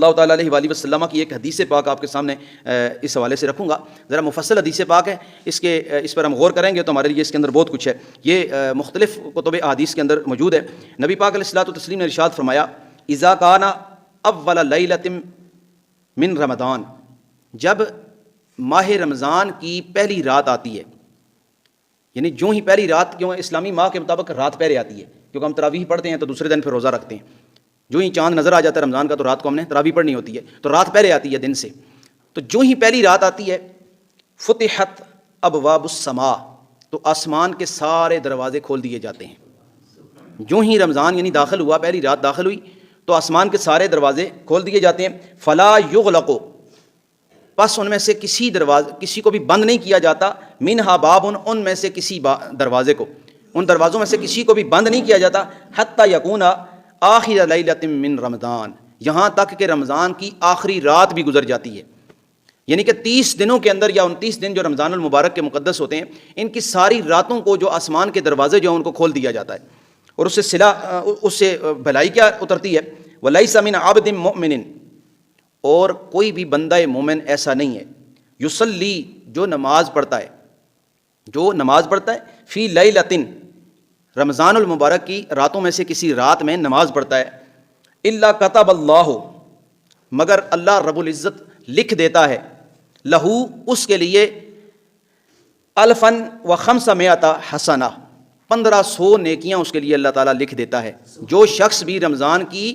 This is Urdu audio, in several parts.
اللہ تعالیٰ علیہ وآلہ وسلم کی ایک حدیث پاک آپ کے سامنے اس حوالے سے رکھوں گا. ذرا مفصل حدیث پاک ہے, اس پر ہم غور کریں گے تو ہمارے لیے اس کے اندر بہت کچھ ہے. یہ مختلف کتب احادیث کے اندر موجود ہے. نبی پاک علیہ الصلوۃ والتسلیم نے ارشاد فرمایا اذا کان اول لیلۃ من رمضان, جب ماہ رمضان کی پہلی رات آتی ہے, یعنی جو ہی پہلی رات, کیوں اسلامی ماہ کے مطابق رات پہلے آتی ہے, کیونکہ ہم تراویح پڑھتے ہیں تو دوسرے دن پھر روزہ رکھتے ہیں. جو ہی چاند نظر آ جاتا ہے رمضان کا تو رات کو ہم نے تراویح پڑھنی ہوتی ہے, تو رات پہلے آتی ہے دن سے. تو جو ہی پہلی رات آتی ہے فتحت ابواب السماء, تو آسمان کے سارے دروازے کھول دیے جاتے ہیں. جو ہی رمضان یعنی داخل ہوا, پہلی رات داخل ہوئی تو آسمان کے سارے دروازے کھول دیے جاتے ہیں. فلا یغلق, پس ان میں سے کسی کو بھی بند نہیں کیا جاتا. منہا باب, ان میں سے کسی دروازے کو, ان دروازوں میں سے کسی کو بھی بند نہیں کیا جاتا. حتی یکون آخر لیلۃ من رمضان, یہاں تک کہ رمضان کی آخری رات بھی گزر جاتی ہے. یعنی کہ 30 دنوں کے اندر یا 29 دن جو رمضان المبارک کے مقدس ہوتے ہیں, ان کی ساری راتوں کو جو آسمان کے دروازے جو ہیں ان کو کھول دیا جاتا ہے. اور اس سے بھلائی کیا اترتی ہے. ولیس من عبد مؤمن, اور کوئی بھی بندہ مومن ایسا نہیں ہے, یصلی, جو نماز پڑھتا ہے, فی لیلۃ, رمضان المبارک کی راتوں میں سے کسی رات میں نماز پڑھتا ہے, الا کتب اللہ, مگر اللہ رب العزت لکھ دیتا ہے, لہو, اس کے لیے, الفن و خمسمائۃ حسنہ, 1500 نیکیاں اس کے لیے اللہ تعالیٰ لکھ دیتا ہے. جو شخص بھی رمضان کی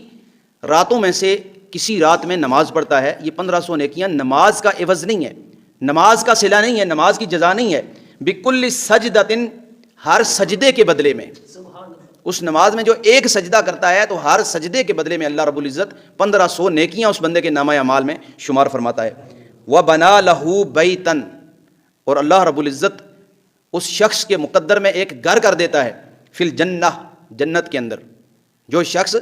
راتوں میں سے کسی رات میں نماز پڑھتا ہے, یہ 1500 نیکیاں نماز کا عوض نہیں ہے, نماز کا صلہ نہیں ہے, نماز کی جزا نہیں ہے. بکل سجدۃ, ہر سجدے کے بدلے میں, اس نماز میں جو ایک سجدہ کرتا ہے تو ہر سجدے کے بدلے میں اللہ رب العزت 1500 نیکیاں اس بندے کے نامہ اعمال میں شمار فرماتا ہے. وَبَنَا لَهُ بَيْتًا, اور اللہ رب العزت اس شخص کے مقدر میں ایک گھر کر دیتا ہے, فی الجنہ, جنت کے اندر. جو شخص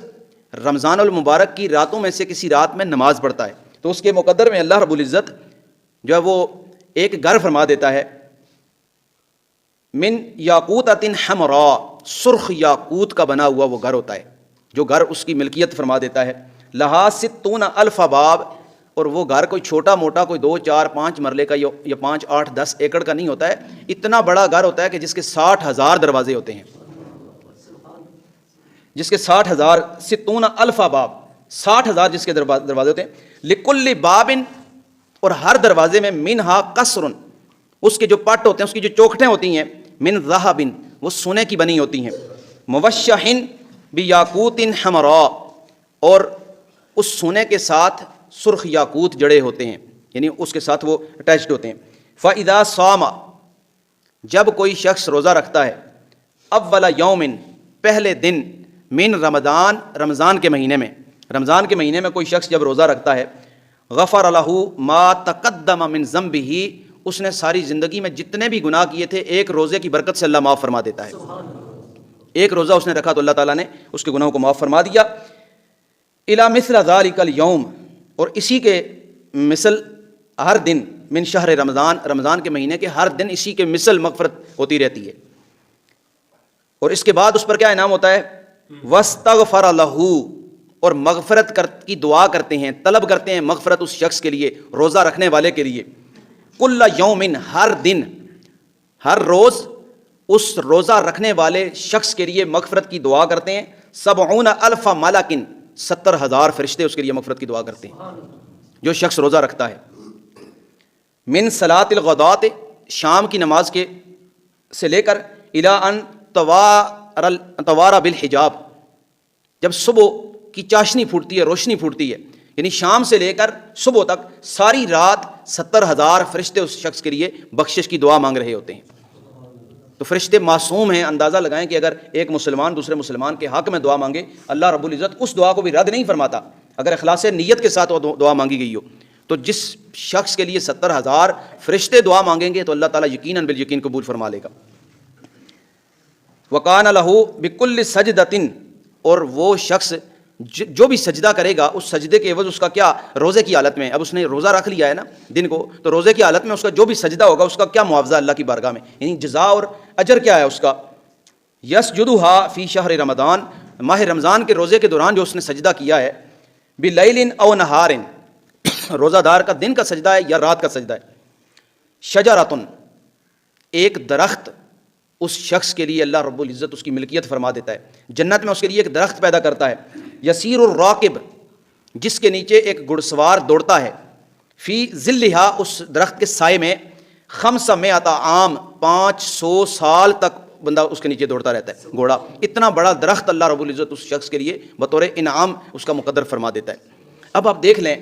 رمضان المبارک کی راتوں میں سے کسی رات میں نماز پڑھتا ہے تو اس کے مقدر میں اللہ رب العزت جو ہے وہ ایک گھر فرما دیتا ہے, من یاقوتۃ حمراء, سرخ یاقوت کا بنا ہوا وہ گھر ہوتا ہے, جو گھر اس کی ملکیت فرما دیتا ہے. لہا 60,000 باب, اور وہ گھر کوئی چھوٹا موٹا, کوئی 2 4 5 مرلے کا یا 5 8 10 ایکڑ کا نہیں ہوتا ہے, اتنا بڑا گھر ہوتا ہے کہ جس کے 60,000 دروازے ہوتے ہیں, جس کے 60,000, 60,000 باب, 60,000 جس کے دروازے ہوتے ہیں. لکل باب, اور ہر دروازے میں, منہا قصر, اس کے جو پٹ ہوتے ہیں, اس کی جو چوکھٹیں ہوتی ہیں, من ذہب, وہ سونے کی بنی ہوتی ہیں. موشح بیاقوت حمراء, اور اس سونے کے ساتھ سرخ یاقوت جڑے ہوتے ہیں, یعنی اس کے ساتھ وہ اٹیچڈ ہوتے ہیں. فَإِذَا صَامَ, جب کوئی شخص روزہ رکھتا ہے, اول یوم, پہلے دن, من رمضان, رمضان کے مہینے میں کوئی شخص جب روزہ رکھتا ہے, غفر لہ ما تقدم من ذنبہ, اس نے ساری زندگی میں جتنے بھی گناہ کیے تھے ایک روزے کی برکت سے اللہ معاف فرما دیتا ہے. ایک روزہ اس نے رکھا تو اللہ تعالیٰ نے اس کے گناہوں کو معاف فرما دیا. الی مثل ذلک الیوم, اور اسی کے مثل ہر دن, من شہر رمضان, رمضان کے مہینے کے ہر دن اسی کے مثل مغفرت ہوتی رہتی ہے. اور اس کے بعد اس پر کیا انعام ہوتا ہے, واستغفر لہ, اور مغفرت کی دعا کرتے ہیں, طلب کرتے ہیں مغفرت اس شخص کے لیے, روزہ رکھنے والے کے لیے. کل یوم, ہر دن, ہر روز اس روزہ رکھنے والے شخص کے لیے مغفرت کی دعا کرتے ہیں. 70,000 ملک, 70,000 فرشتے اس کے لیے مغفرت کی دعا کرتے ہیں جو شخص روزہ رکھتا ہے. من صلاۃ الغداۃ, شام کی نماز کے سے لے کر, الی ان توارا بالحجاب, جب صبح کی چاشنی پھوٹتی ہے, روشنی پھوٹتی ہے, یعنی شام سے لے کر صبح تک ساری رات 70,000 فرشتے اس شخص کے لیے بخشش کی دعا مانگ رہے ہوتے ہیں. تو فرشتے معصوم ہیں, اندازہ لگائیں کہ اگر ایک مسلمان دوسرے مسلمان کے حق میں دعا مانگے, اللہ رب العزت اس دعا کو بھی رد نہیں فرماتا اگر اخلاص نیت کے ساتھ وہ دعا مانگی گئی ہو. تو جس شخص کے لیے 70,000 فرشتے دعا مانگیں گے تو اللہ تعالیٰ یقیناً بالیقین قبول فرما لے گا. وَقَانَ لَهُ بِكُلِّ سَجْدَةٍ, اور وہ شخص جو بھی سجدہ کرے گا اس سجدے کے عوض اس کا کیا, روزے کی حالت میں, اب اس نے روزہ رکھ لیا ہے نا دن کو, تو روزے کی حالت میں اس کا جو بھی سجدہ ہوگا اس کا کیا معاوضہ اللہ کی بارگاہ میں, یعنی جزا اور اجر کیا ہے اس کا. یسجدھا فی شہر رمضان, ماہ رمضان کے روزے کے دوران جو اس نے سجدہ کیا ہے, بلیل او نہار، روزہ دار کا دن کا سجدہ ہے یا رات کا سجدہ ہے. شجرۃ، ایک درخت اس شخص کے لیے اللہ رب العزت اس کی ملکیت فرما دیتا ہے، جنت میں اس کے لیے ایک درخت پیدا کرتا ہے. یسیر الراکب، جس کے نیچے ایک گھڑ سوار دوڑتا ہے. فی ظلھا، اس درخت کے سائے میں. 500 عام، 500 سال تک بندہ اس کے نیچے دوڑتا رہتا ہے گھوڑا. اتنا بڑا درخت اللہ رب العزت اس شخص کے لیے بطور انعام اس کا مقدر فرما دیتا ہے. اب آپ دیکھ لیں